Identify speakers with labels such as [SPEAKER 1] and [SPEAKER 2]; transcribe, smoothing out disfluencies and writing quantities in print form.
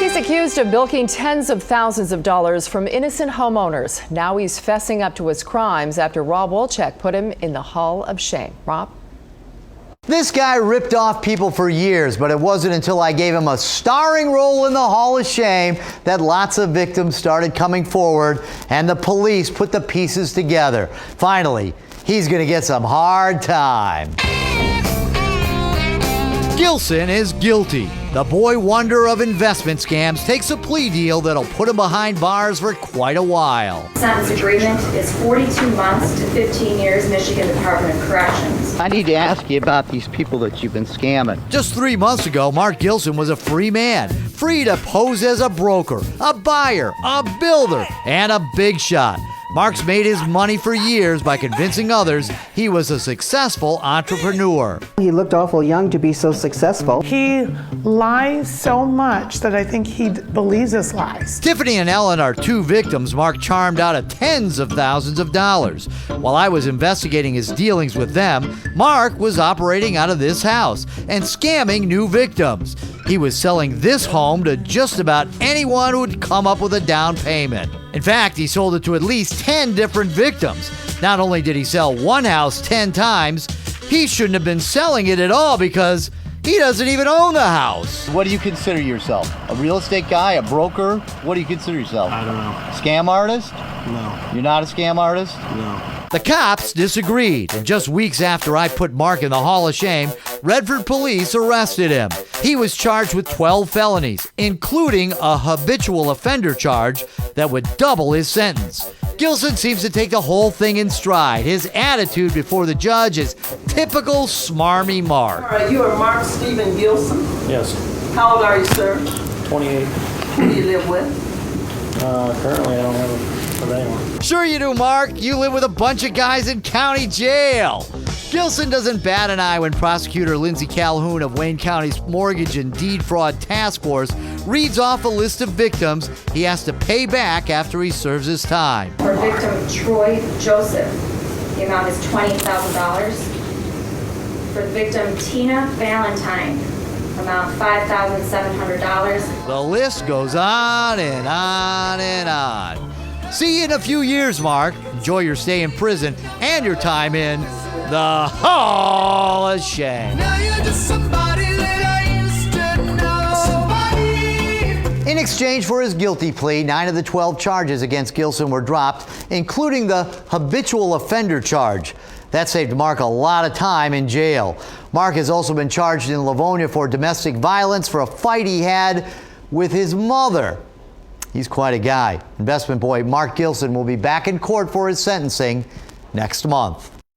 [SPEAKER 1] He's accused of bilking tens of thousands of dollars from innocent homeowners. Now he's fessing up to his crimes after Rob Wolchek put him in the Hall of Shame. Rob?
[SPEAKER 2] This guy ripped off people for years, but it wasn't until I gave him a starring role in the Hall of Shame that lots of victims started coming forward and the police put the pieces together. Finally, he's going to get some hard time. Gilson is guilty. The boy wonder of investment scams takes a plea deal that'll put him behind bars for quite a while.
[SPEAKER 3] Sentence agreement is 42 months to 15 years, Michigan Department of Corrections.
[SPEAKER 4] I need to ask you about these people that you've been scamming.
[SPEAKER 2] Just 3 months ago, Mark Gilson was a free man, free to pose as a broker, a buyer, a builder, and a big shot. Mark's made his money for years by convincing others he was a successful entrepreneur.
[SPEAKER 5] He looked awful young to be so successful.
[SPEAKER 6] He lies so much that I think he believes his lies.
[SPEAKER 2] Tiffany and Ellen are 2 victims Mark charmed out of tens of thousands of dollars. While I was investigating his dealings with them, Mark was operating out of this house and scamming new victims. He was selling this home to just about anyone who would come up with a down payment. In fact, he sold it to at least 10 different victims. Not only did he sell one house 10 times, he shouldn't have been selling it at all because he doesn't even own the house.
[SPEAKER 4] What do you consider yourself? A real estate guy? A broker? What do you consider yourself?
[SPEAKER 7] I don't know.
[SPEAKER 4] Scam artist?
[SPEAKER 7] No.
[SPEAKER 4] You're not a scam artist?
[SPEAKER 7] No.
[SPEAKER 2] The cops disagreed, and just weeks after I put Mark in the Hall of Shame, Redford police arrested him. He was charged with 12 felonies, including a habitual offender charge that would double his sentence. Gilson seems to take the whole thing in stride. His attitude before the judge is typical smarmy Mark.
[SPEAKER 8] All right, you are Mark Stephen Gilson.
[SPEAKER 7] Yes.
[SPEAKER 8] How old are you, sir?
[SPEAKER 7] 28.
[SPEAKER 8] Who do you live with?
[SPEAKER 7] Currently, I don't have anyone.
[SPEAKER 2] Sure you do, Mark. You live with a bunch of guys in county jail. Gilson doesn't bat an eye when prosecutor Lindsay Calhoun of Wayne County's Mortgage and Deed Fraud Task Force reads off a list of victims he has to pay back after he serves his time.
[SPEAKER 3] For victim Troy Joseph, the amount is $20,000. For victim Tina Valentine, amount $5,700.
[SPEAKER 2] The list goes on and on and on. See you in a few years, Mark. Enjoy your stay in prison and your time in the Hall of Shame.
[SPEAKER 9] Now you're just somebody that I used to know.
[SPEAKER 2] In exchange for his guilty plea, 9 of the 12 charges against Gilson were dropped, including the habitual offender charge. That saved Mark a lot of time in jail. Mark has also been charged in Livonia for domestic violence for a fight he had with his mother. He's quite a guy. Investment boy Mark Gilson will be back in court for his sentencing next month.